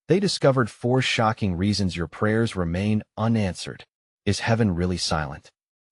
They discovered 4 shocking reasons your prayers remain unanswered. Is heaven really silent?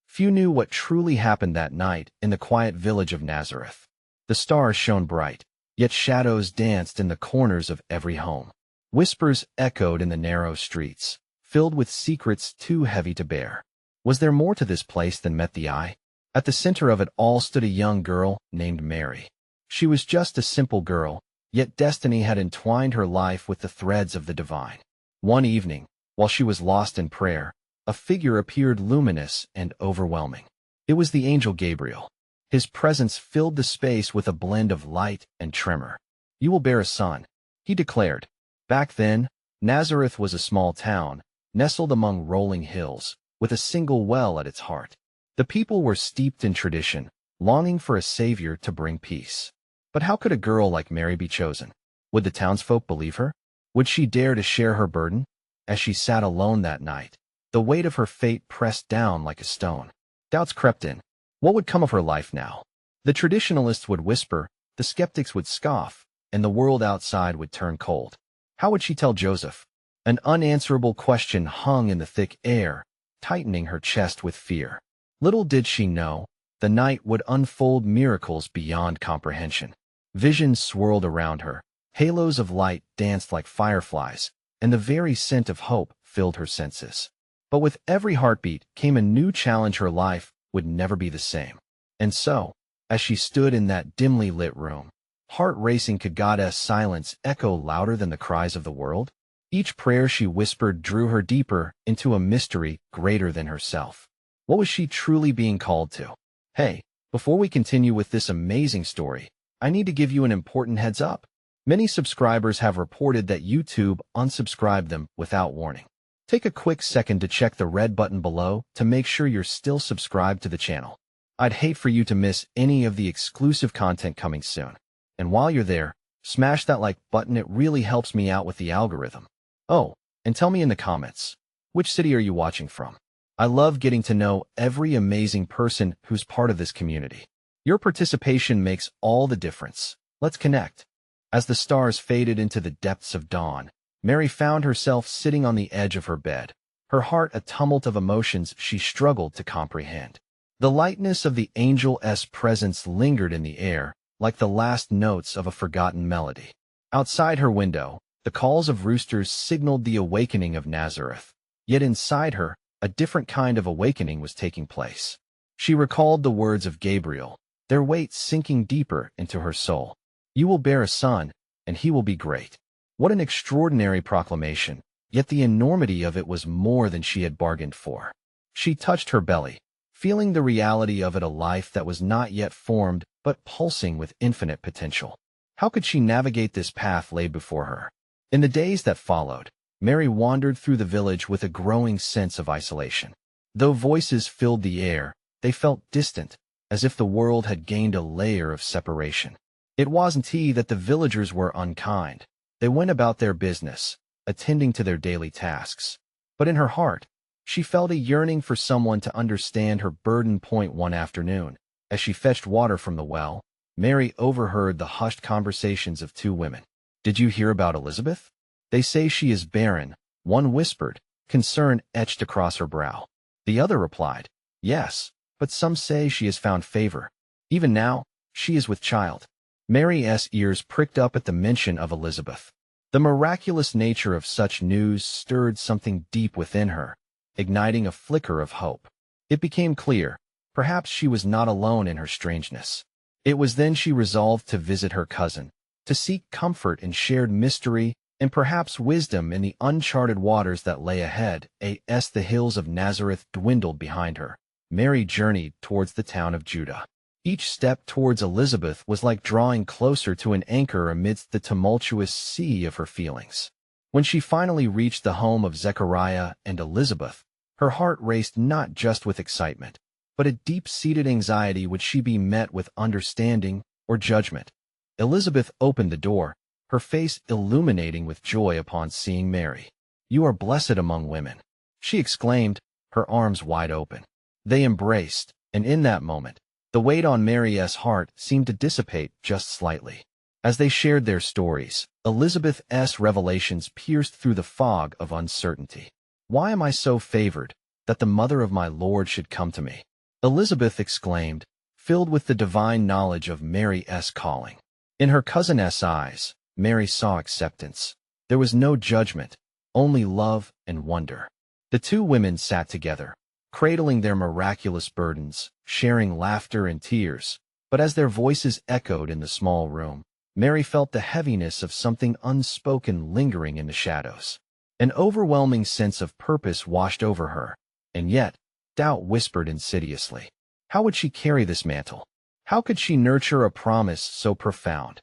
Few knew what truly happened that night in the quiet village of Nazareth. The stars shone bright, yet shadows danced in the corners of every home. Whispers echoed in the narrow streets, filled with secrets too heavy to bear. Was there more to this place than met the eye? At the center of it all stood a young girl named Mary. She was just a simple girl, yet destiny had entwined her life with the threads of the divine. One evening, while she was lost in prayer, a figure appeared luminous and overwhelming. It was the angel Gabriel. His presence filled the space with a blend of light and tremor. "You will bear a son," he declared. Back then, Nazareth was a small town, nestled among rolling hills, with a single well at its heart. The people were steeped in tradition, longing for a savior to bring peace. But how could a girl like Mary be chosen? Would the townsfolk believe her? Would she dare to share her burden? As she sat alone that night, the weight of her fate pressed down like a stone. Doubts crept in. What would come of her life now? The traditionalists would whisper, the skeptics would scoff, and the world outside would turn cold. How would she tell Joseph? An unanswerable question hung in the thick air, tightening her chest with fear. Little did she know, the night would unfold miracles beyond comprehension. Visions swirled around her, halos of light danced like fireflies, and the very scent of hope filled her senses. But with every heartbeat came a new challenge. Her life would never be the same. And so, as she stood in that dimly lit room, heart-racing, could God's silence echo louder than the cries of the world? Each prayer she whispered drew her deeper into a mystery greater than herself. What was she truly being called to? Hey, before we continue with this amazing story, I need to give you an important heads up. Many subscribers have reported that YouTube unsubscribed them without warning. Take a quick second to check the red button below to make sure you're still subscribed to the channel. I'd hate for you to miss any of the exclusive content coming soon. And while you're there, smash that like button. It really helps me out with the algorithm. Oh, and tell me in the comments, which city are you watching from? I love getting to know every amazing person who's part of this community. Your participation makes all the difference. Let's connect. As the stars faded into the depths of dawn, Mary found herself sitting on the edge of her bed, her heart a tumult of emotions she struggled to comprehend. The lightness of the angel's presence lingered in the air, like the last notes of a forgotten melody. Outside her window, the calls of roosters signaled the awakening of Nazareth. Yet inside her, a different kind of awakening was taking place. She recalled the words of Gabriel, their weight sinking deeper into her soul. "You will bear a son, and he will be great." What an extraordinary proclamation, yet the enormity of it was more than she had bargained for. She touched her belly, feeling the reality of it, a life that was not yet formed but pulsing with infinite potential. How could she navigate this path laid before her? In the days that followed, Mary wandered through the village with a growing sense of isolation. Though voices filled the air, they felt distant, as if the world had gained a layer of separation. It wasn't that the villagers were unkind. They went about their business, attending to their daily tasks. But in her heart, she felt a yearning for someone to understand her burden. One afternoon, as she fetched water from the well, Mary overheard the hushed conversations of 2 women. "Did you hear about Elizabeth? They say she is barren," one whispered, concern etched across her brow. The other replied, "Yes, but some say she has found favor. Even now, she is with child." Mary's ears pricked up at the mention of Elizabeth. The miraculous nature of such news stirred something deep within her, igniting a flicker of hope. It became clear, perhaps she was not alone in her strangeness. It was then she resolved to visit her cousin, to seek comfort in shared mystery and perhaps wisdom in the uncharted waters that lay ahead. As the hills of Nazareth dwindled behind her, Mary journeyed towards the town of Judah. Each step towards Elizabeth was like drawing closer to an anchor amidst the tumultuous sea of her feelings. When she finally reached the home of Zechariah and Elizabeth, her heart raced not just with excitement, but a deep-seated anxiety. Would she be met with understanding or judgment? Elizabeth opened the door, her face illuminating with joy upon seeing Mary. "You are blessed among women," she exclaimed, her arms wide open. They embraced, and in that moment, the weight on Mary's heart seemed to dissipate just slightly. As they shared their stories, Elizabeth's revelations pierced through the fog of uncertainty. "Why am I so favored, that the mother of my Lord should come to me?" Elizabeth exclaimed, filled with the divine knowledge of Mary's calling. In her cousin's eyes, Mary saw acceptance. There was no judgment, only love and wonder. The two women sat together, cradling their miraculous burdens, sharing laughter and tears. But as their voices echoed in the small room, Mary felt the heaviness of something unspoken lingering in the shadows. An overwhelming sense of purpose washed over her, and yet, doubt whispered insidiously. How would she carry this mantle? How could she nurture a promise so profound?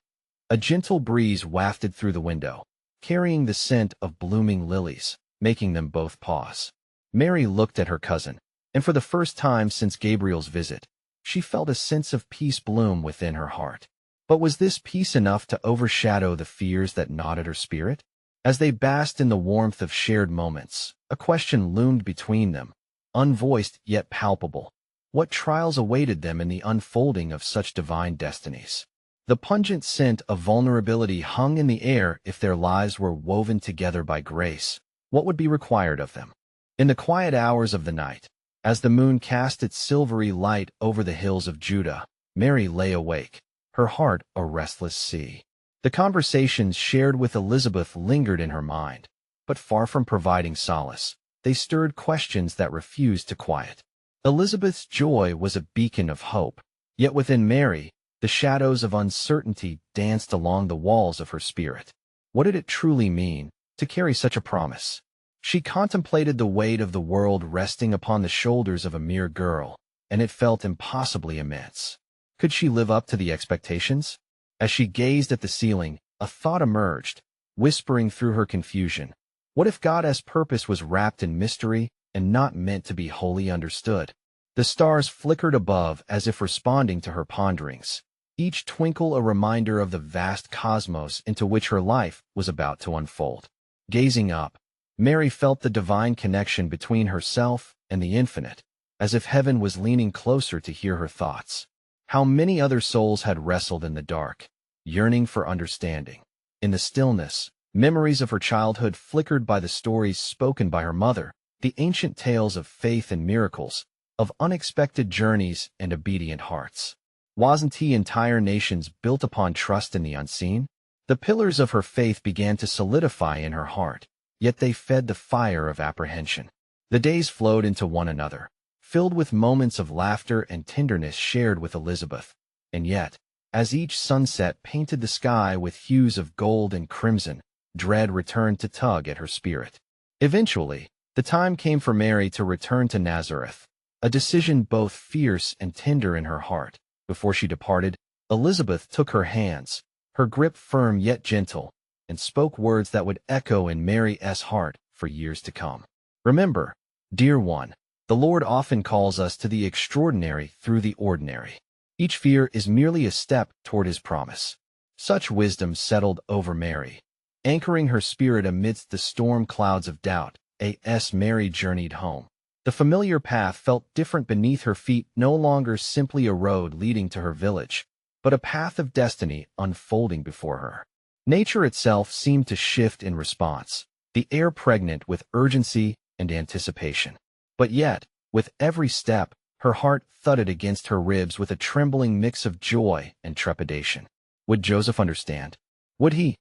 A gentle breeze wafted through the window, carrying the scent of blooming lilies, making them both pause. Mary looked at her cousin, and for the first time since Gabriel's visit, she felt a sense of peace bloom within her heart. But was this peace enough to overshadow the fears that gnawed at her spirit? As they basked in the warmth of shared moments, a question loomed between them, unvoiced yet palpable. What trials awaited them in the unfolding of such divine destinies? The pungent scent of vulnerability hung in the air. If their lives were woven together by grace, what would be required of them? In the quiet hours of the night, as the moon cast its silvery light over the hills of Judah, Mary lay awake, her heart a restless sea. The conversations shared with Elizabeth lingered in her mind, but far from providing solace, they stirred questions that refused to quiet. Elizabeth's joy was a beacon of hope, yet within Mary, the shadows of uncertainty danced along the walls of her spirit. What did it truly mean to carry such a promise? She contemplated the weight of the world resting upon the shoulders of a mere girl, and it felt impossibly immense. Could she live up to the expectations? As she gazed at the ceiling, a thought emerged, whispering through her confusion. What if God's purpose was wrapped in mystery and not meant to be wholly understood? The stars flickered above as if responding to her ponderings, each twinkle a reminder of the vast cosmos into which her life was about to unfold. Gazing up, Mary felt the divine connection between herself and the infinite, as if heaven was leaning closer to hear her thoughts. How many other souls had wrestled in the dark, yearning for understanding. In the stillness, memories of her childhood flickered by the stories spoken by her mother, the ancient tales of faith and miracles, of unexpected journeys and obedient hearts. Wasn't entire nations built upon trust in the unseen? The pillars of her faith began to solidify in her heart, yet they fed the fire of apprehension. The days flowed into one another, filled with moments of laughter and tenderness shared with Elizabeth. And yet, as each sunset painted the sky with hues of gold and crimson, dread returned to tug at her spirit. Eventually, the time came for Mary to return to Nazareth, a decision both fierce and tender in her heart. Before she departed, Elizabeth took her hands, her grip firm yet gentle, and spoke words that would echo in Mary's heart for years to come. Remember, dear one, the Lord often calls us to the extraordinary through the ordinary. Each fear is merely a step toward his promise. Such wisdom settled over Mary, anchoring her spirit amidst the storm clouds of doubt. As Mary journeyed home, the familiar path felt different beneath her feet, no longer simply a road leading to her village, but a path of destiny unfolding before her. Nature itself seemed to shift in response, the air pregnant with urgency and anticipation. But yet, with every step, her heart thudded against her ribs with a trembling mix of joy and trepidation. Would Joseph understand? Would he,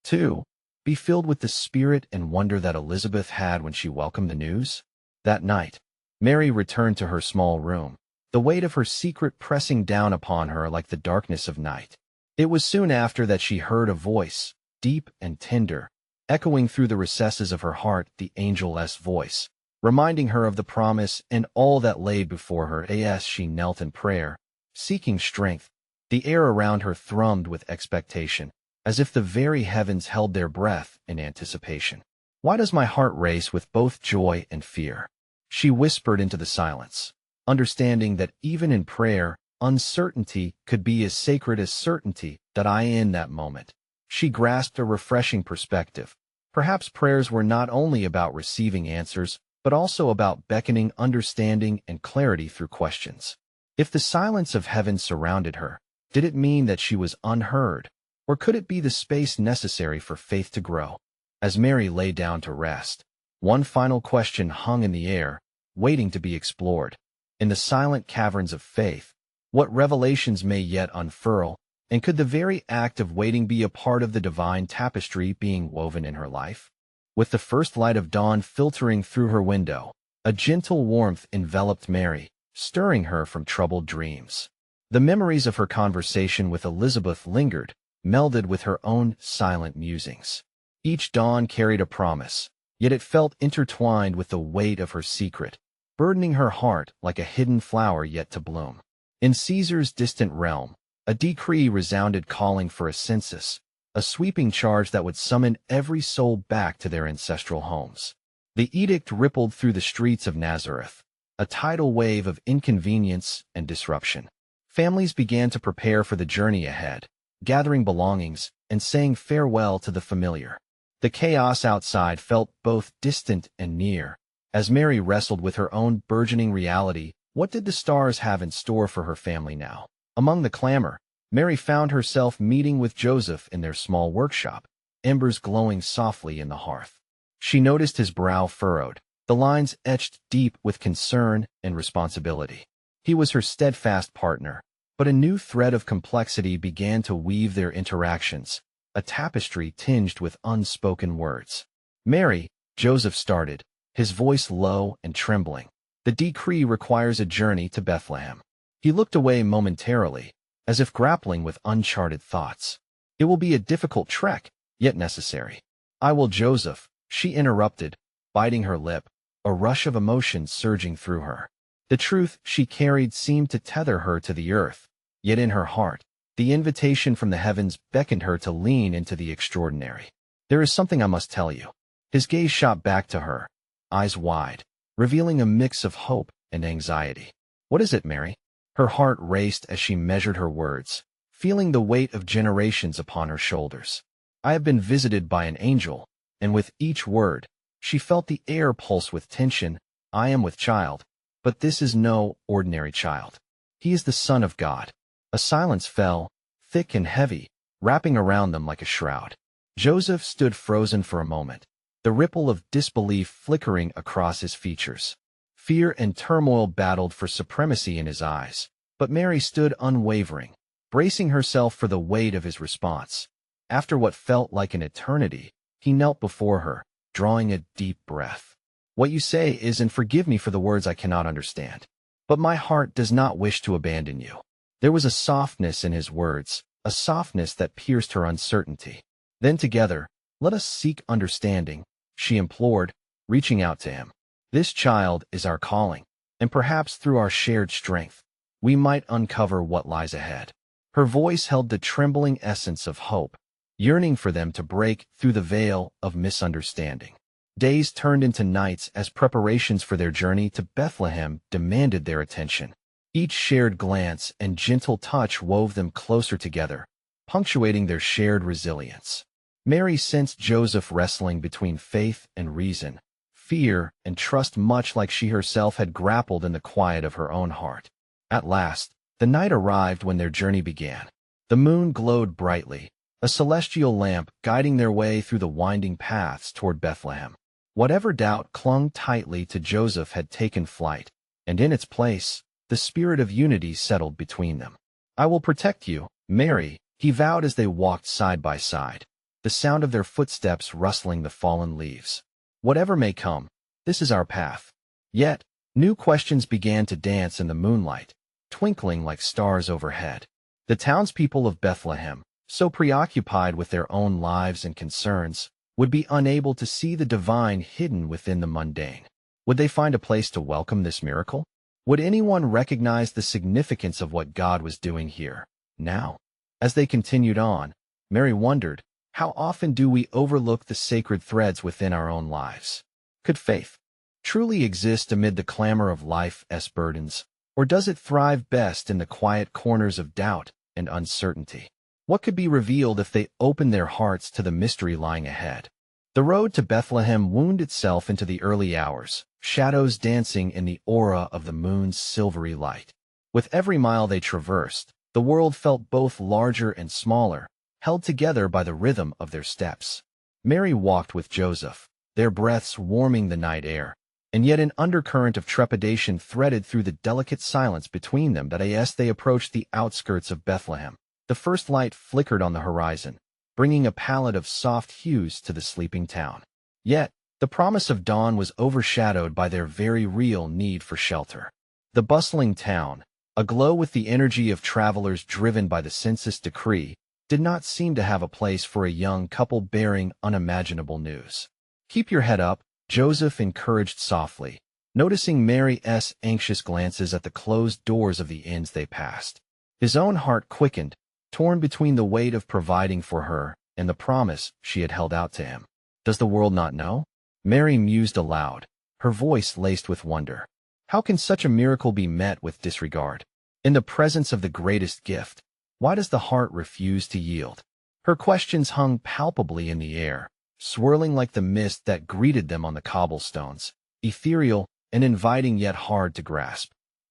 too, be filled with the spirit and wonder that Elizabeth had when she welcomed the news? That night, Mary returned to her small room, the weight of her secret pressing down upon her like the darkness of night. It was soon after that she heard a voice, deep and tender, echoing through the recesses of her heart, the angel's voice, reminding her of the promise and all that lay before her. As she knelt in prayer, seeking strength, the air around her thrummed with expectation, as if the very heavens held their breath in anticipation. Why does my heart race with both joy and fear? She whispered into the silence, understanding that even in prayer, uncertainty could be as sacred as certainty. In that moment, she grasped a refreshing perspective. Perhaps prayers were not only about receiving answers, but also about beckoning understanding and clarity through questions. If the silence of heaven surrounded her, did it mean that she was unheard, Or could it be the space necessary for faith to grow? As Mary lay down to rest, one final question hung in the air, waiting to be explored. In the silent caverns of faith, what revelations may yet unfurl, and could the very act of waiting be a part of the divine tapestry being woven in her life? With the first light of dawn filtering through her window, a gentle warmth enveloped Mary, stirring her from troubled dreams. The memories of her conversation with Elizabeth lingered, melded with her own silent musings. Each dawn carried a promise, yet it felt intertwined with the weight of her secret, burdening her heart like a hidden flower yet to bloom. In Caesar's distant realm, a decree resounded calling for a census, a sweeping charge that would summon every soul back to their ancestral homes. The edict rippled through the streets of Nazareth, a tidal wave of inconvenience and disruption. Families began to prepare for the journey ahead, gathering belongings and saying farewell to the familiar. The chaos outside felt both distant and near. As Mary wrestled with her own burgeoning reality, what did the stars have in store for her family now? Among the clamor, Mary found herself meeting with Joseph in their small workshop, embers glowing softly in the hearth. She noticed his brow furrowed, the lines etched deep with concern and responsibility. He was her steadfast partner, but a new thread of complexity began to weave their interactions, a tapestry tinged with unspoken words. "Mary," Joseph started, his voice low and trembling. "The decree requires a journey to Bethlehem." He looked away momentarily, as if grappling with uncharted thoughts. "It will be a difficult trek, yet necessary." "I will, Joseph," she interrupted, biting her lip, a rush of emotion surging through her. The truth she carried seemed to tether her to the earth, yet in her heart, the invitation from the heavens beckoned her to lean into the extraordinary. "There is something I must tell you." His gaze shot back to her, eyes wide, revealing a mix of hope and anxiety. "What is it, Mary?" Her heart raced as she measured her words, feeling the weight of generations upon her shoulders. "I have been visited by an angel," and with each word, she felt the air pulse with tension. "I am with child, but this is no ordinary child. He is the Son of God." A silence fell, thick and heavy, wrapping around them like a shroud. Joseph stood frozen for a moment, the ripple of disbelief flickering across his features. Fear and turmoil battled for supremacy in his eyes, but Mary stood unwavering, bracing herself for the weight of his response. After what felt like an eternity, he knelt before her, drawing a deep breath. "What you say is, and forgive me for the words I cannot understand, but my heart does not wish to abandon you." There was a softness in his words, a softness that pierced her uncertainty. "Then together, let us seek understanding," she implored, reaching out to him. "This child is our calling, and perhaps through our shared strength, we might uncover what lies ahead." Her voice held the trembling essence of hope, yearning for them to break through the veil of misunderstanding. Days turned into nights as preparations for their journey to Bethlehem demanded their attention. Each shared glance and gentle touch wove them closer together, punctuating their shared resilience. Mary sensed Joseph wrestling between faith and reason, fear and trust, much like she herself had grappled in the quiet of her own heart. At last, the night arrived when their journey began. The moon glowed brightly, a celestial lamp guiding their way through the winding paths toward Bethlehem. Whatever doubt clung tightly to Joseph had taken flight, and in its place, the spirit of unity settled between them. "I will protect you, Mary," he vowed as they walked side by side, the sound of their footsteps rustling the fallen leaves. "Whatever may come, this is our path." Yet, new questions began to dance in the moonlight, twinkling like stars overhead. The townspeople of Bethlehem, so preoccupied with their own lives and concerns, would be unable to see the divine hidden within the mundane. Would they find a place to welcome this miracle? Would anyone recognize the significance of what God was doing here, now? As they continued on, Mary wondered, how often do we overlook the sacred threads within our own lives? Could faith truly exist amid the clamor of life's burdens, or does it thrive best in the quiet corners of doubt and uncertainty? What could be revealed if they opened their hearts to the mystery lying ahead? The road to Bethlehem wound itself into the early hours, shadows dancing in the aura of the moon's silvery light. With every mile they traversed, the world felt both larger and smaller, held together by the rhythm of their steps. Mary walked with Joseph, their breaths warming the night air, and yet an undercurrent of trepidation threaded through the delicate silence between them as they approached the outskirts of Bethlehem. The first light flickered on the horizon, bringing a palette of soft hues to the sleeping town. Yet, the promise of dawn was overshadowed by their very real need for shelter. The bustling town, aglow with the energy of travelers driven by the census decree, did not seem to have a place for a young couple bearing unimaginable news. "Keep your head up," Joseph encouraged softly, noticing Mary's anxious glances at the closed doors of the inns they passed. His own heart quickened, torn between the weight of providing for her and the promise she had held out to him. "Does the world not know?" Mary mused aloud, her voice laced with wonder. How can such a miracle be met with disregard? In the presence of the greatest gift, why does the heart refuse to yield? Her questions hung palpably in the air, swirling like the mist that greeted them on the cobblestones, ethereal and inviting yet hard to grasp.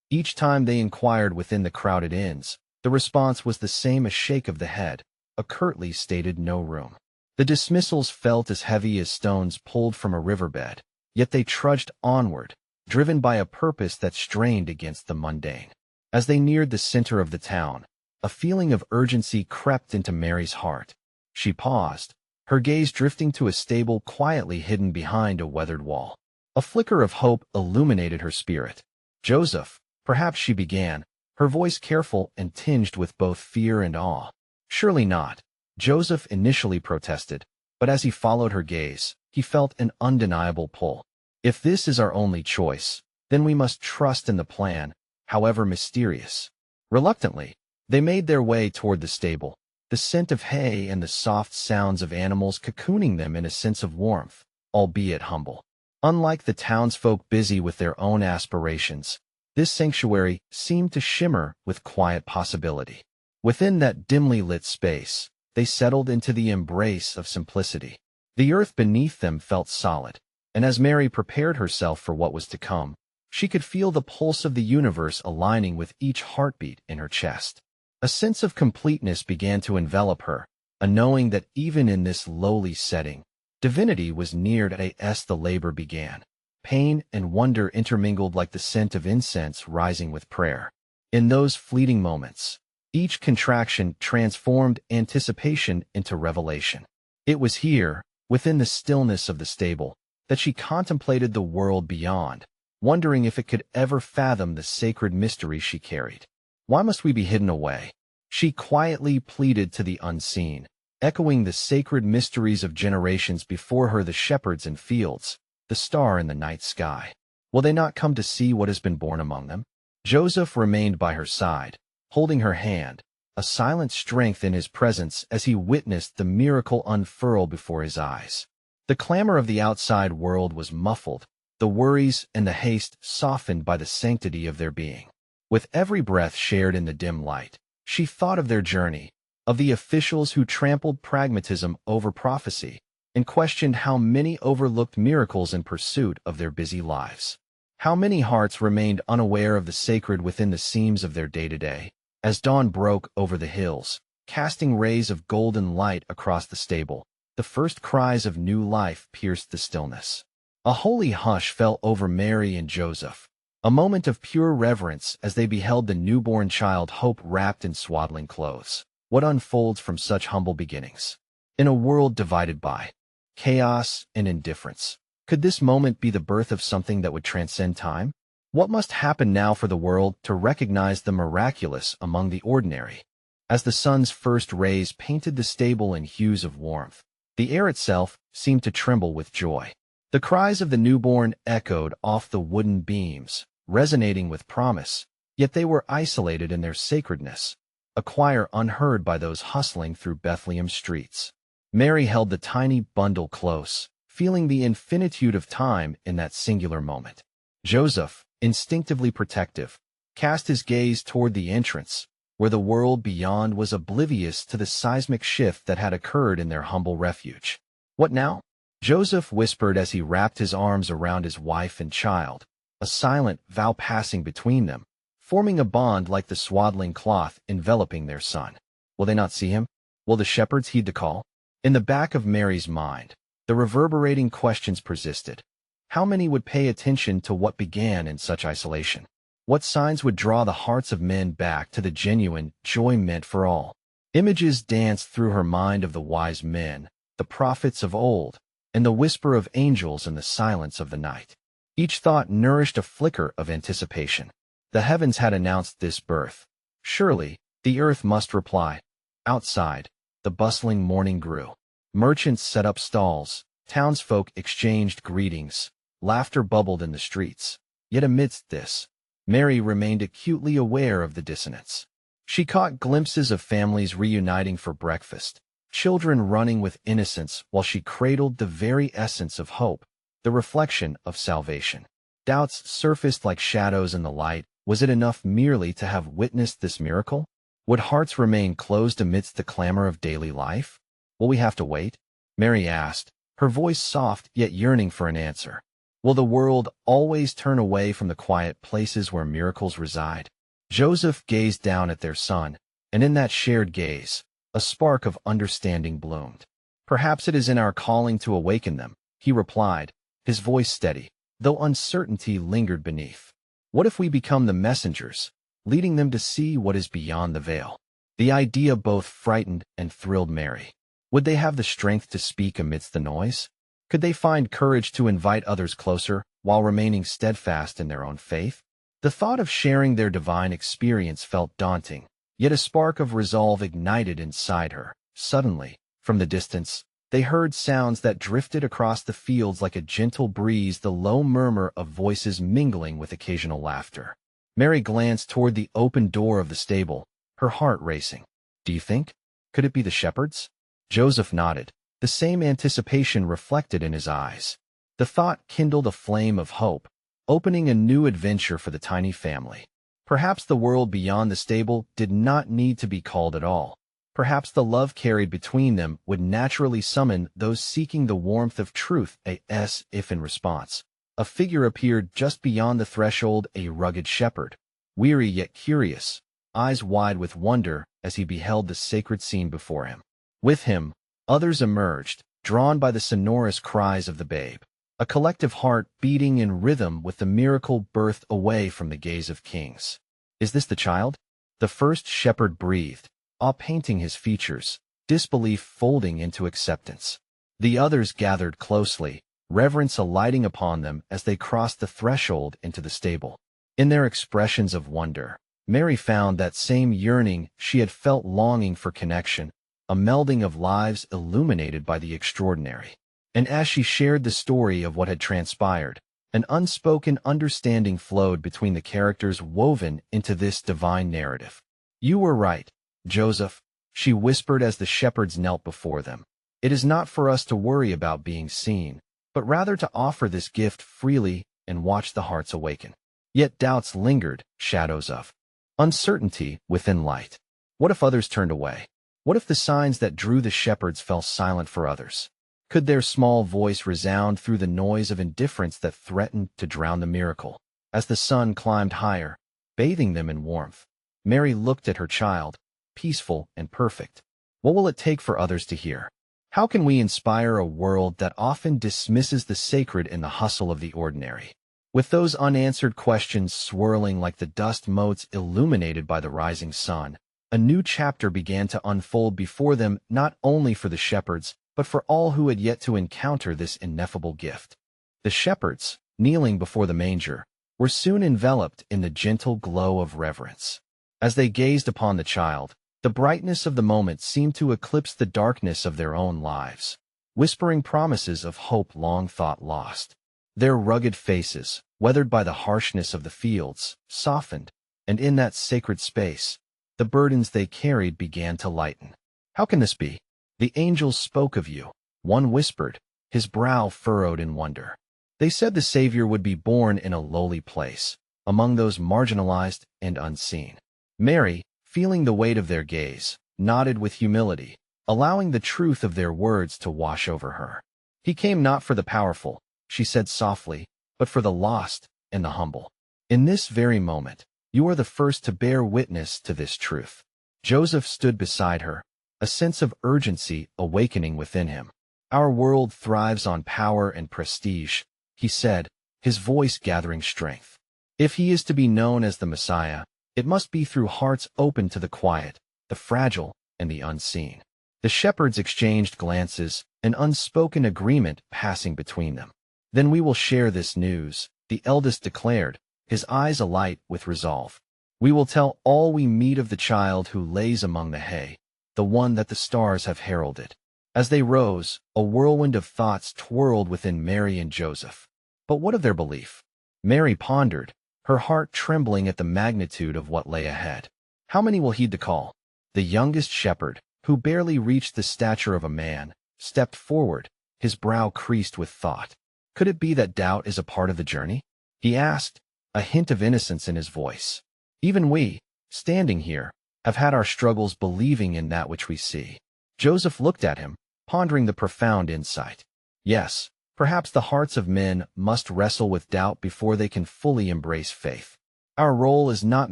Each time they inquired within the crowded inns, the response was the same: a shake of the head, a curtly stated no room. The dismissals felt as heavy as stones pulled from a riverbed, yet they trudged onward, driven by a purpose that strained against the mundane. As they neared the center of the town, a feeling of urgency crept into Mary's heart. She paused, her gaze drifting to a stable quietly hidden behind a weathered wall. A flicker of hope illuminated her spirit. "Joseph," perhaps she began, her voice careful and tinged with both fear and awe. "Surely not," Joseph initially protested, but as he followed her gaze, he felt an undeniable pull. "If this is our only choice, then we must trust in the plan, however mysterious." Reluctantly, they made their way toward the stable, the scent of hay and the soft sounds of animals cocooning them in a sense of warmth, albeit humble. Unlike the townsfolk busy with their own aspirations, this sanctuary seemed to shimmer with quiet possibility. Within that dimly lit space, they settled into the embrace of simplicity. The earth beneath them felt solid, and as Mary prepared herself for what was to come, she could feel the pulse of the universe aligning with each heartbeat in her chest. A sense of completeness began to envelop her, a knowing that even in this lowly setting, divinity was near as the labor began. Pain and wonder intermingled like the scent of incense rising with prayer. In those fleeting moments, each contraction transformed anticipation into revelation. It was here, within the stillness of the stable, that she contemplated the world beyond, wondering if it could ever fathom the sacred mystery she carried. "Why must we be hidden away?" she quietly pleaded to the unseen, echoing the sacred mysteries of generations before her: the shepherds in fields, the star in the night sky. Will they not come to see what has been born among them? Joseph remained by her side, holding her hand, a silent strength in his presence as he witnessed the miracle unfurl before his eyes. The clamor of the outside world was muffled, the worries and the haste softened by the sanctity of their being. With every breath shared in the dim light, she thought of their journey, of the officials who trampled pragmatism over prophecy, and questioned how many overlooked miracles in pursuit of their busy lives. How many hearts remained unaware of the sacred within the seams of their day-to-day. As dawn broke over the hills, casting rays of golden light across the stable, the first cries of new life pierced the stillness. A holy hush fell over Mary and Joseph, a moment of pure reverence as they beheld the newborn child Hope wrapped in swaddling clothes. What unfolds from such humble beginnings? In a world divided by chaos and indifference, could this moment be the birth of something that would transcend time? What must happen now for the world to recognize the miraculous among the ordinary? As the sun's first rays painted the stable in hues of warmth, the air itself seemed to tremble with joy. The cries of the newborn echoed off the wooden beams, resonating with promise, yet they were isolated in their sacredness, a choir unheard by those hustling through Bethlehem's streets. Mary held the tiny bundle close, feeling the infinitude of time in that singular moment. Joseph, instinctively protective, cast his gaze toward the entrance, where the world beyond was oblivious to the seismic shift that had occurred in their humble refuge. "What now?" Joseph whispered as he wrapped his arms around his wife and child, a silent vow passing between them, forming a bond like the swaddling cloth enveloping their son. "Will they not see him?" Will the shepherds heed the call? In the back of Mary's mind, the reverberating questions persisted. How many would pay attention to what began in such isolation? What signs would draw the hearts of men back to the genuine joy meant for all? Images danced through her mind of the wise men, the prophets of old, and the whisper of angels in the silence of the night. Each thought nourished a flicker of anticipation. The heavens had announced this birth. Surely, the earth must reply. Outside, the bustling morning grew. Merchants set up stalls, townsfolk exchanged greetings, laughter bubbled in the streets. Yet amidst this, Mary remained acutely aware of the dissonance. She caught glimpses of families reuniting for breakfast, children running with innocence while she cradled the very essence of hope, the reflection of salvation. Doubts surfaced like shadows in the light. Was it enough merely to have witnessed this miracle? Would hearts remain closed amidst the clamor of daily life? Will we have to wait? Mary asked, her voice soft yet yearning for an answer. Will the world always turn away from the quiet places where miracles reside? Joseph gazed down at their son, and in that shared gaze, a spark of understanding bloomed. Perhaps it is in our calling to awaken them, he replied, his voice steady, though uncertainty lingered beneath. What if we become the messengers, leading them to see what is beyond the veil? The idea both frightened and thrilled Mary. Would they have the strength to speak amidst the noise? Could they find courage to invite others closer while remaining steadfast in their own faith? The thought of sharing their divine experience felt daunting, yet a spark of resolve ignited inside her. Suddenly, from the distance, they heard sounds that drifted across the fields like a gentle breeze, the low murmur of voices mingling with occasional laughter. Mary glanced toward the open door of the stable, her heart racing. Do you think? Could it be the shepherds? Joseph nodded, the same anticipation reflected in his eyes. The thought kindled a flame of hope, opening a new adventure for the tiny family. Perhaps the world beyond the stable did not need to be called at all. Perhaps the love carried between them would naturally summon those seeking the warmth of truth. If in response, a figure appeared just beyond the threshold, a rugged shepherd, weary yet curious, eyes wide with wonder as he beheld the sacred scene before him. With him, others emerged, drawn by the sonorous cries of the babe, a collective heart beating in rhythm with the miracle birthed away from the gaze of kings. Is this the child? The first shepherd breathed, awe painting his features, disbelief folding into acceptance. The others gathered closely, reverence alighting upon them as they crossed the threshold into the stable. In their expressions of wonder, Mary found that same yearning she had felt, longing for connection, a melding of lives illuminated by the extraordinary. And as she shared the story of what had transpired, an unspoken understanding flowed between the characters woven into this divine narrative. You were right, Joseph, she whispered as the shepherds knelt before them. It is not for us to worry about being seen, but rather to offer this gift freely and watch the hearts awaken. Yet doubts lingered, shadows of uncertainty within light. What if others turned away? What if the signs that drew the shepherds fell silent for others? Could their small voice resound through the noise of indifference that threatened to drown the miracle? As the sun climbed higher, bathing them in warmth, Mary looked at her child, peaceful and perfect. What will it take for others to hear? How can we inspire a world that often dismisses the sacred in the hustle of the ordinary? With those unanswered questions swirling like the dust motes illuminated by the rising sun, a new chapter began to unfold before them, not only for the shepherds, but for all who had yet to encounter this ineffable gift. The shepherds, kneeling before the manger, were soon enveloped in the gentle glow of reverence. As they gazed upon the child, the brightness of the moment seemed to eclipse the darkness of their own lives, whispering promises of hope long thought lost. Their rugged faces, weathered by the harshness of the fields, softened, and in that sacred space, the burdens they carried began to lighten. How can this be? The angels spoke of you, one whispered, his brow furrowed in wonder. They said the Savior would be born in a lowly place, among those marginalized and unseen. Mary, feeling the weight of their gaze, nodded with humility, allowing the truth of their words to wash over her. He came not for the powerful, she said softly, but for the lost and the humble. In this very moment, you are the first to bear witness to this truth. Joseph stood beside her, a sense of urgency awakening within him. Our world thrives on power and prestige, he said, his voice gathering strength. If he is to be known as the Messiah, it must be through hearts open to the quiet, the fragile, and the unseen. The shepherds exchanged glances, an unspoken agreement passing between them. Then we will share this news, the eldest declared, his eyes alight with resolve. We will tell all we meet of the child who lays among the hay, the one that the stars have heralded. As they rose, a whirlwind of thoughts twirled within Mary and Joseph. But what of their belief? Mary pondered, her heart trembling at the magnitude of what lay ahead. How many will heed the call? The youngest shepherd, who barely reached the stature of a man, stepped forward, his brow creased with thought. Could it be that doubt is a part of the journey? He asked, a hint of innocence in his voice. Even we, standing here, have had our struggles believing in that which we see. Joseph looked at him, pondering the profound insight. Yes, perhaps the hearts of men must wrestle with doubt before they can fully embrace faith. Our role is not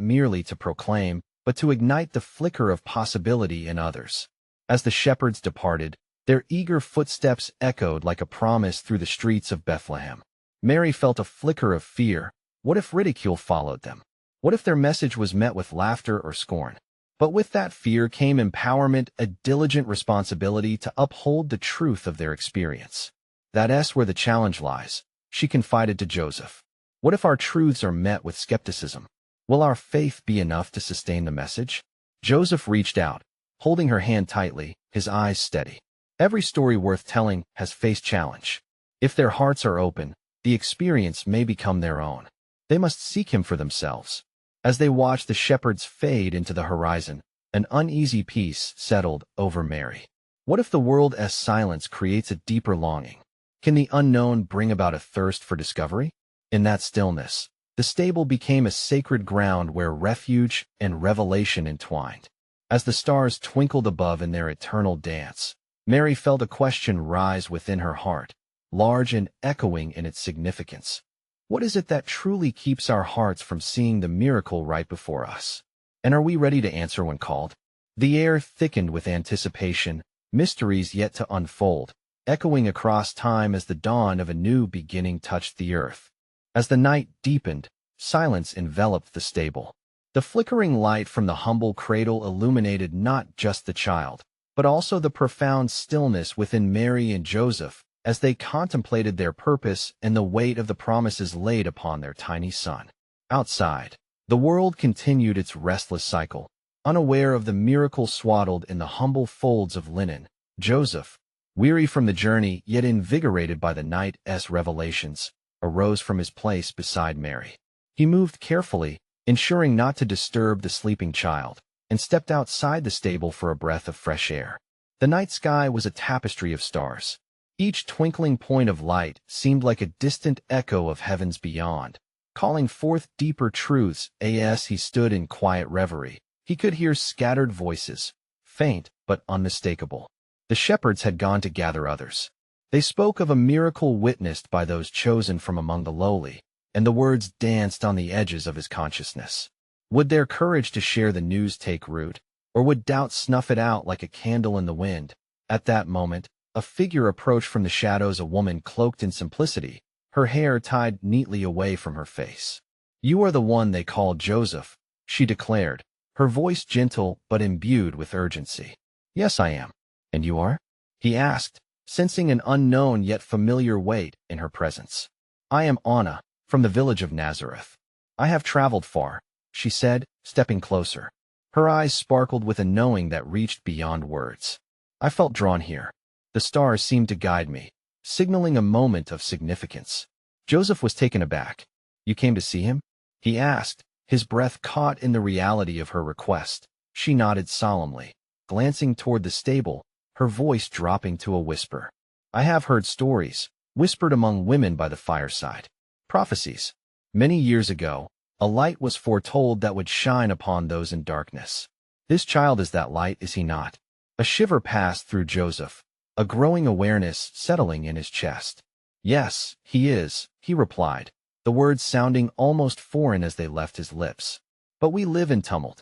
merely to proclaim, but to ignite the flicker of possibility in others. As the shepherds departed, their eager footsteps echoed like a promise through the streets of Bethlehem. Mary felt a flicker of fear. What if ridicule followed them? What if their message was met with laughter or scorn? But with that fear came empowerment, a diligent responsibility to uphold the truth of their experience. That's where the challenge lies, she confided to Joseph. What if our truths are met with skepticism? Will our faith be enough to sustain the message? Joseph reached out, holding her hand tightly, his eyes steady. Every story worth telling has faced challenge. If their hearts are open, the experience may become their own. They must seek him for themselves. As they watched the shepherds fade into the horizon, an uneasy peace settled over Mary. What if the world's silence creates a deeper longing? Can the unknown bring about a thirst for discovery? In that stillness, the stable became a sacred ground where refuge and revelation entwined. As the stars twinkled above in their eternal dance, Mary felt a question rise within her heart, large and echoing in its significance. What is it that truly keeps our hearts from seeing the miracle right before us? And are we ready to answer when called? The air thickened with anticipation, mysteries yet to unfold, echoing across time as the dawn of a new beginning touched the earth. As the night deepened, silence enveloped the stable. The flickering light from the humble cradle illuminated not just the child, but also the profound stillness within Mary and Joseph, as they contemplated their purpose and the weight of the promises laid upon their tiny son. Outside, the world continued its restless cycle. Unaware of the miracle swaddled in the humble folds of linen, Joseph, weary from the journey yet invigorated by the night's revelations, arose from his place beside Mary. He moved carefully, ensuring not to disturb the sleeping child, and stepped outside the stable for a breath of fresh air. The night sky was a tapestry of stars. Each twinkling point of light seemed like a distant echo of heavens beyond, calling forth deeper truths. As he stood in quiet reverie, he could hear scattered voices, faint but unmistakable. The shepherds had gone to gather others. They spoke of a miracle witnessed by those chosen from among the lowly, and the words danced on the edges of his consciousness. Would their courage to share the news take root, or would doubt snuff it out like a candle in the wind? At that moment, a figure approached from the shadows, a woman cloaked in simplicity, her hair tied neatly away from her face. "You are the one they call Joseph," she declared, her voice gentle but imbued with urgency. "Yes, I am. And you are?" he asked, sensing an unknown yet familiar weight in her presence. "I am Anna, from the village of Nazareth. I have traveled far," she said, stepping closer. Her eyes sparkled with a knowing that reached beyond words. "I felt drawn here. The stars seemed to guide me, signaling a moment of significance." Joseph was taken aback. "You came to see him?" he asked, his breath caught in the reality of her request. She nodded solemnly, glancing toward the stable, her voice dropping to a whisper. "I have heard stories, whispered among women by the fireside. Prophecies. Many years ago, a light was foretold that would shine upon those in darkness. This child is that light, is he not?" A shiver passed through Joseph, a growing awareness settling in his chest. "Yes, he is," he replied, the words sounding almost foreign as they left his lips. "But we live in tumult.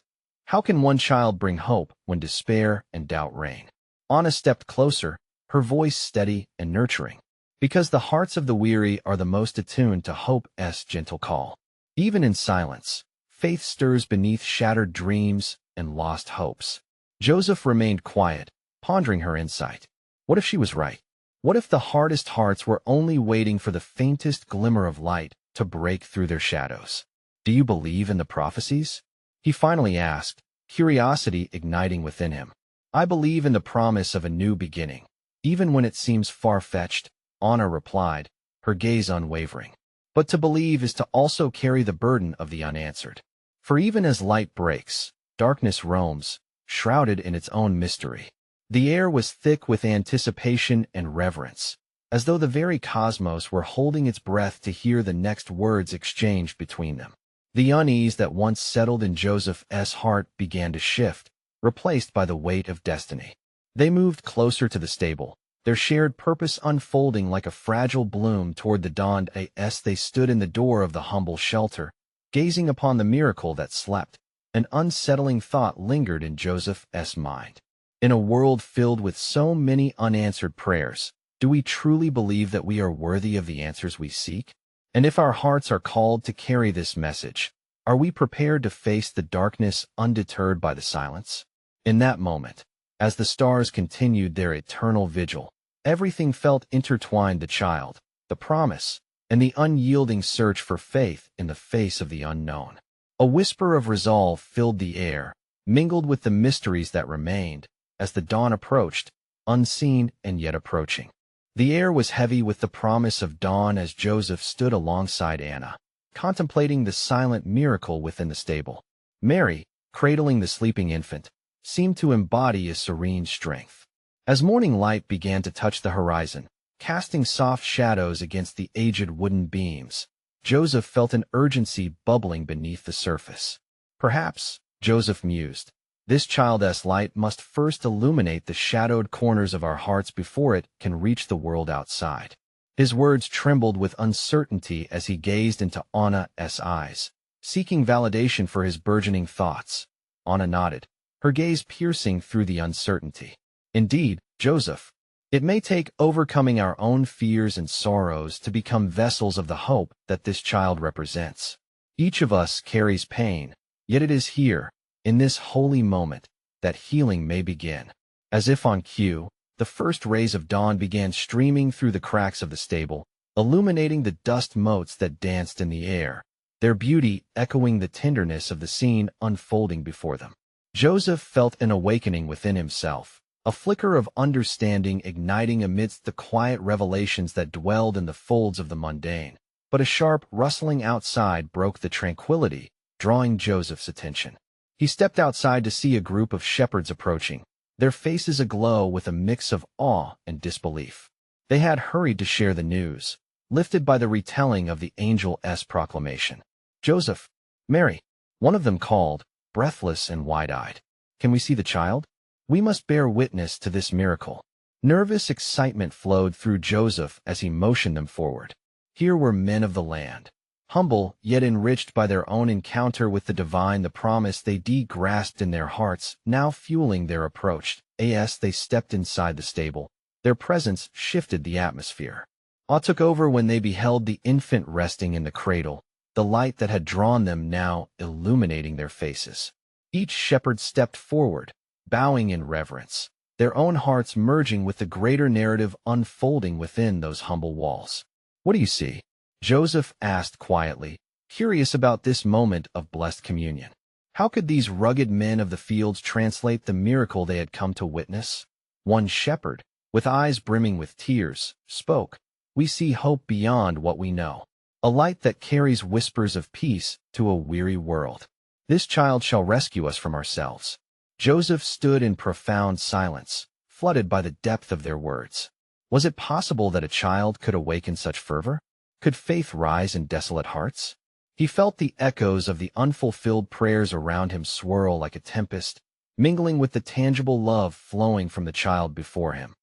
How can one child bring hope when despair and doubt reign? Anna stepped closer, her voice steady and nurturing. Because the hearts of the weary are the most attuned to hope's gentle call. Even in silence, faith stirs beneath shattered dreams and lost hopes. Joseph remained quiet, pondering her insight. What if she was right? What if the hardest hearts were only waiting for the faintest glimmer of light to break through their shadows? Do you believe in the prophecies? He finally asked, curiosity igniting within him. I believe in the promise of a new beginning. Even when it seems far-fetched, Anna replied, her gaze unwavering. But to believe is to also carry the burden of the unanswered. For even as light breaks, darkness roams, shrouded in its own mystery. The air was thick with anticipation and reverence, as though the very cosmos were holding its breath to hear the next words exchanged between them. The unease that once settled in Joseph's heart began to shift, replaced by the weight of destiny. They moved closer to the stable, their shared purpose unfolding like a fragile bloom toward the dawn as they stood in the door of the humble shelter, gazing upon the miracle that slept. An unsettling thought lingered in Joseph's mind. In a world filled with so many unanswered prayers, do we truly believe that we are worthy of the answers we seek? And if our hearts are called to carry this message, are we prepared to face the darkness undeterred by the silence? In that moment, as the stars continued their eternal vigil, everything felt intertwined: the child, the promise, and the unyielding search for faith in the face of the unknown. A whisper of resolve filled the air, mingled with the mysteries that remained, as the dawn approached, unseen and yet approaching. The air was heavy with the promise of dawn as Joseph stood alongside Anna, contemplating the silent miracle within the stable. Mary, cradling the sleeping infant, seemed to embody a serene strength. As morning light began to touch the horizon, casting soft shadows against the aged wooden beams, Joseph felt an urgency bubbling beneath the surface. Perhaps, Joseph mused, this child's light must first illuminate the shadowed corners of our hearts before it can reach the world outside. His words trembled with uncertainty as he gazed into Anna's eyes, seeking validation for his burgeoning thoughts. Anna nodded, her gaze piercing through the uncertainty. Indeed, Joseph, it may take overcoming our own fears and sorrows to become vessels of the hope that this child represents. Each of us carries pain, yet it is here, in this holy moment, that healing may begin. As if on cue, the first rays of dawn began streaming through the cracks of the stable, illuminating the dust motes that danced in the air, their beauty echoing the tenderness of the scene unfolding before them. Joseph felt an awakening within himself, a flicker of understanding igniting amidst the quiet revelations that dwelled in the folds of the mundane. But a sharp rustling outside broke the tranquility, drawing Joseph's attention. He stepped outside to see a group of shepherds approaching, their faces aglow with a mix of awe and disbelief. They had hurried to share the news, lifted by the retelling of the angel's proclamation. Joseph, Mary, one of them called, breathless and wide-eyed. Can we see the child? We must bear witness to this miracle. Nervous excitement flowed through Joseph as he motioned them forward. Here were men of the land, humble yet enriched by their own encounter with the divine, the promise they grasped in their hearts, now fueling their approach. As they stepped inside the stable, their presence shifted the atmosphere. Awe took over when they beheld the infant resting in the cradle, the light that had drawn them now illuminating their faces. Each shepherd stepped forward, bowing in reverence, their own hearts merging with the greater narrative unfolding within those humble walls. What do you see? Joseph asked quietly, curious about this moment of blessed communion. How could these rugged men of the fields translate the miracle they had come to witness? One shepherd, with eyes brimming with tears, spoke, "We see hope beyond what we know, a light that carries whispers of peace to a weary world. This child shall rescue us from ourselves." Joseph stood in profound silence, flooded by the depth of their words. Was it possible that a child could awaken such fervor? Could faith rise in desolate hearts? He felt the echoes of the unfulfilled prayers around him swirl like a tempest, mingling with the tangible love flowing from the child before him.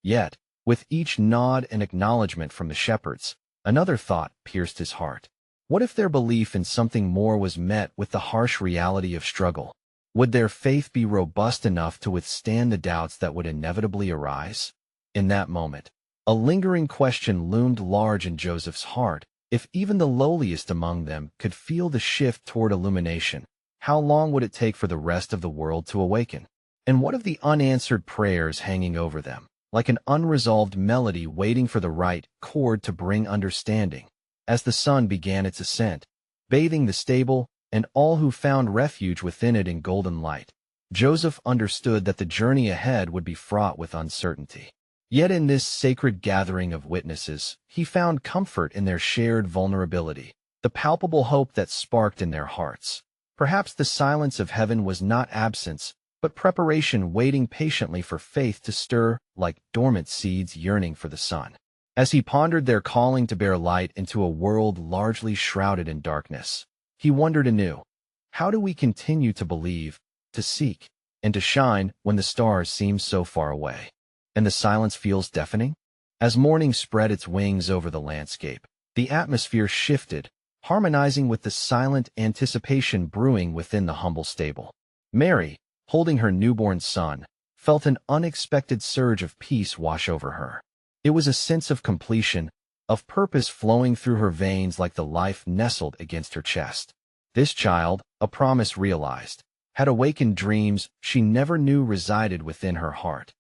Yet, with each nod and acknowledgement from the shepherds, another thought pierced his heart. What if their belief in something more was met with the harsh reality of struggle? Would their faith be robust enough to withstand the doubts that would inevitably arise? In that moment, a lingering question loomed large in Joseph's heart. If even the lowliest among them could feel the shift toward illumination, how long would it take for the rest of the world to awaken? And what of the unanswered prayers hanging over them, like an unresolved melody waiting for the right chord to bring understanding? As the sun began its ascent, bathing the stable and all who found refuge within it in golden light, Joseph understood that the journey ahead would be fraught with uncertainty. Yet in this sacred gathering of witnesses, he found comfort in their shared vulnerability, the palpable hope that sparked in their hearts. Perhaps the silence of heaven was not absence, but preparation waiting patiently for faith to stir, like dormant seeds yearning for the sun. As he pondered their calling to bear light into a world largely shrouded in darkness, he wondered anew, how do we continue to believe, to seek, and to shine when the stars seem so far away, and the silence feels deafening? As morning spread its wings over the landscape, the atmosphere shifted, harmonizing with the silent anticipation brewing within the humble stable. Mary, holding her newborn son, felt an unexpected surge of peace wash over her. It was a sense of completion, of purpose flowing through her veins like the life nestled against her chest. This child, a promise realized, had awakened dreams she never knew resided within her heart.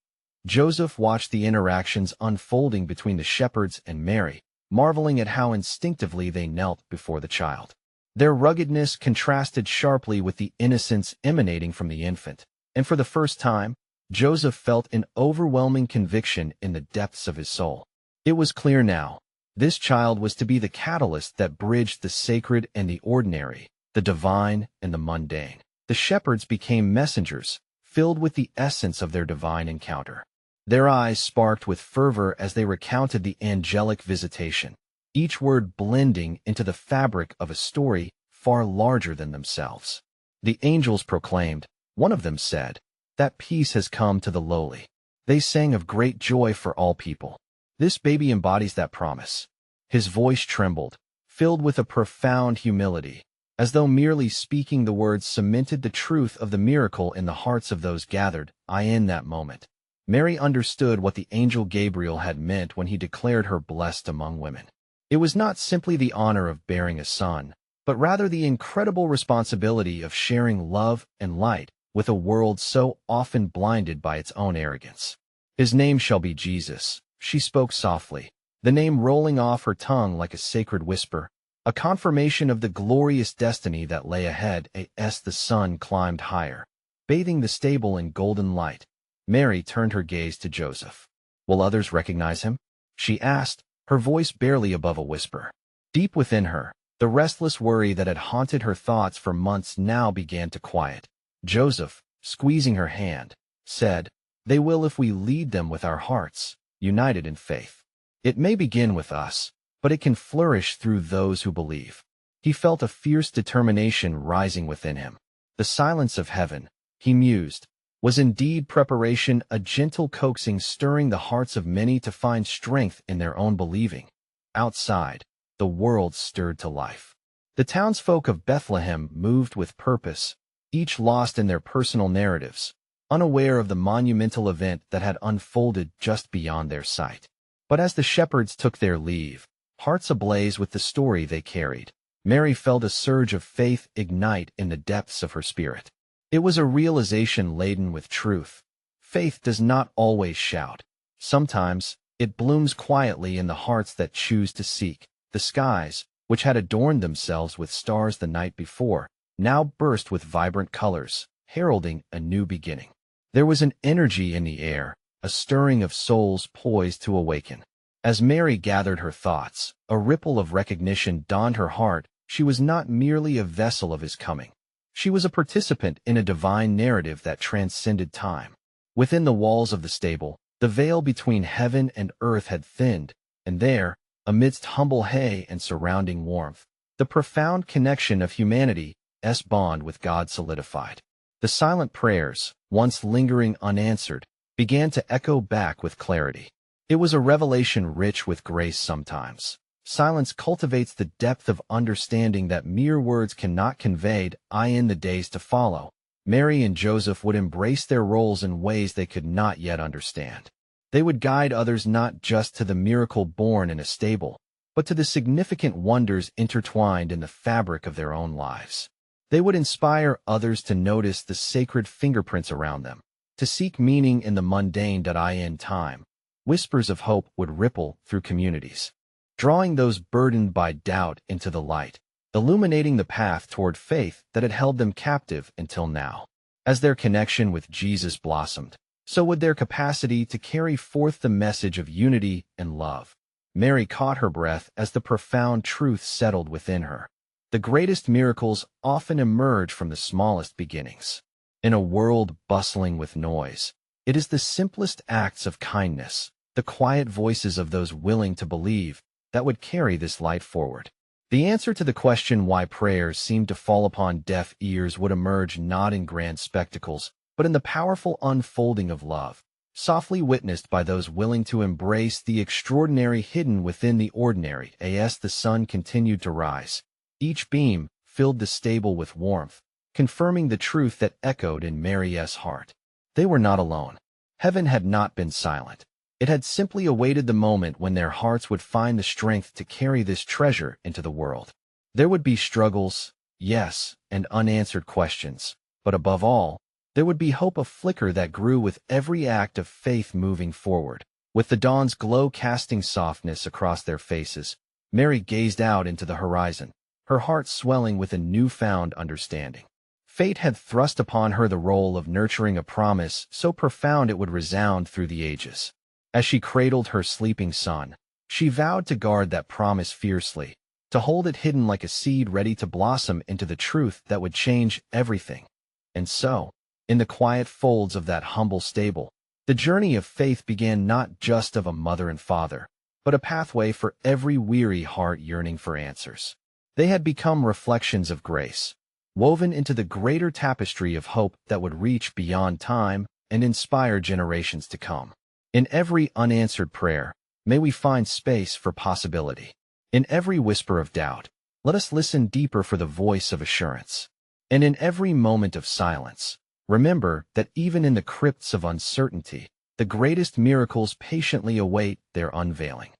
Joseph watched the interactions unfolding between the shepherds and Mary, marveling at how instinctively they knelt before the child. Their ruggedness contrasted sharply with the innocence emanating from the infant, and for the first time, Joseph felt an overwhelming conviction in the depths of his soul. It was clear now. This child was to be the catalyst that bridged the sacred and the ordinary, the divine and the mundane. The shepherds became messengers, filled with the essence of their divine encounter. Their eyes sparked with fervor as they recounted the angelic visitation, each word blending into the fabric of a story far larger than themselves. The angels proclaimed, one of them said, that peace has come to the lowly. They sang of great joy for all people. This baby embodies that promise. His voice trembled, filled with a profound humility, as though merely speaking the words cemented the truth of the miracle in the hearts of those gathered. In that moment, Mary understood what the angel Gabriel had meant when he declared her blessed among women. It was not simply the honor of bearing a son, but rather the incredible responsibility of sharing love and light with a world so often blinded by its own arrogance. His name shall be Jesus, she spoke softly, the name rolling off her tongue like a sacred whisper, a confirmation of the glorious destiny that lay ahead. As the sun climbed higher, bathing the stable in golden light, Mary turned her gaze to Joseph. Will others recognize him? She asked, her voice barely above a whisper. Deep within her, the restless worry that had haunted her thoughts for months now began to quiet. Joseph, squeezing her hand, said, they will if we lead them with our hearts, united in faith. It may begin with us, but it can flourish through those who believe. He felt a fierce determination rising within him. The silence of heaven, he mused, was indeed preparation, a gentle coaxing stirring the hearts of many to find strength in their own believing. Outside, the world stirred to life. The townsfolk of Bethlehem moved with purpose, each lost in their personal narratives, unaware of the monumental event that had unfolded just beyond their sight. But as the shepherds took their leave, hearts ablaze with the story they carried, Mary felt a surge of faith ignite in the depths of her spirit. It was a realization laden with truth. Faith does not always shout. Sometimes, it blooms quietly in the hearts that choose to seek. The skies, which had adorned themselves with stars the night before, now burst with vibrant colors, heralding a new beginning. There was an energy in the air, a stirring of souls poised to awaken. As Mary gathered her thoughts, a ripple of recognition dawned her heart. She was not merely a vessel of his coming. She was a participant in a divine narrative that transcended time. Within the walls of the stable, the veil between heaven and earth had thinned, and there, amidst humble hay and surrounding warmth, the profound connection of humanity's bond with God solidified. The silent prayers, once lingering unanswered, began to echo back with clarity. It was a revelation rich with grace sometimes. Silence cultivates the depth of understanding that mere words cannot convey. In the days to follow, Mary and Joseph would embrace their roles in ways they could not yet understand. They would guide others not just to the miracle born in a stable, but to the significant wonders intertwined in the fabric of their own lives. They would inspire others to notice the sacred fingerprints around them, to seek meaning in the mundane. In time, whispers of hope would ripple through communities, drawing those burdened by doubt into the light, illuminating the path toward faith that had held them captive until now. As their connection with Jesus blossomed, so would their capacity to carry forth the message of unity and love. Mary caught her breath as the profound truth settled within her. The greatest miracles often emerge from the smallest beginnings. In a world bustling with noise, it is the simplest acts of kindness, the quiet voices of those willing to believe, that would carry this light forward. The answer to the question why prayers seem to fall upon deaf ears would emerge not in grand spectacles, but in the powerful unfolding of love, softly witnessed by those willing to embrace the extraordinary hidden within the ordinary. As the sun continued to rise, each beam filled the stable with warmth, confirming the truth that echoed in Mary's heart. They were not alone. Heaven had not been silent. It had simply awaited the moment when their hearts would find the strength to carry this treasure into the world. There would be struggles, yes, and unanswered questions, but above all, there would be hope, a flicker that grew with every act of faith moving forward. With the dawn's glow casting softness across their faces, Mary gazed out into the horizon, her heart swelling with a newfound understanding. Fate had thrust upon her the role of nurturing a promise so profound it would resound through the ages. As she cradled her sleeping son, she vowed to guard that promise fiercely, to hold it hidden like a seed ready to blossom into the truth that would change everything. And so, in the quiet folds of that humble stable, the journey of faith began, not just of a mother and father, but a pathway for every weary heart yearning for answers. They had become reflections of grace, woven into the greater tapestry of hope that would reach beyond time and inspire generations to come. In every unanswered prayer, may we find space for possibility. In every whisper of doubt, let us listen deeper for the voice of assurance. And in every moment of silence, remember that even in the crypts of uncertainty, the greatest miracles patiently await their unveiling.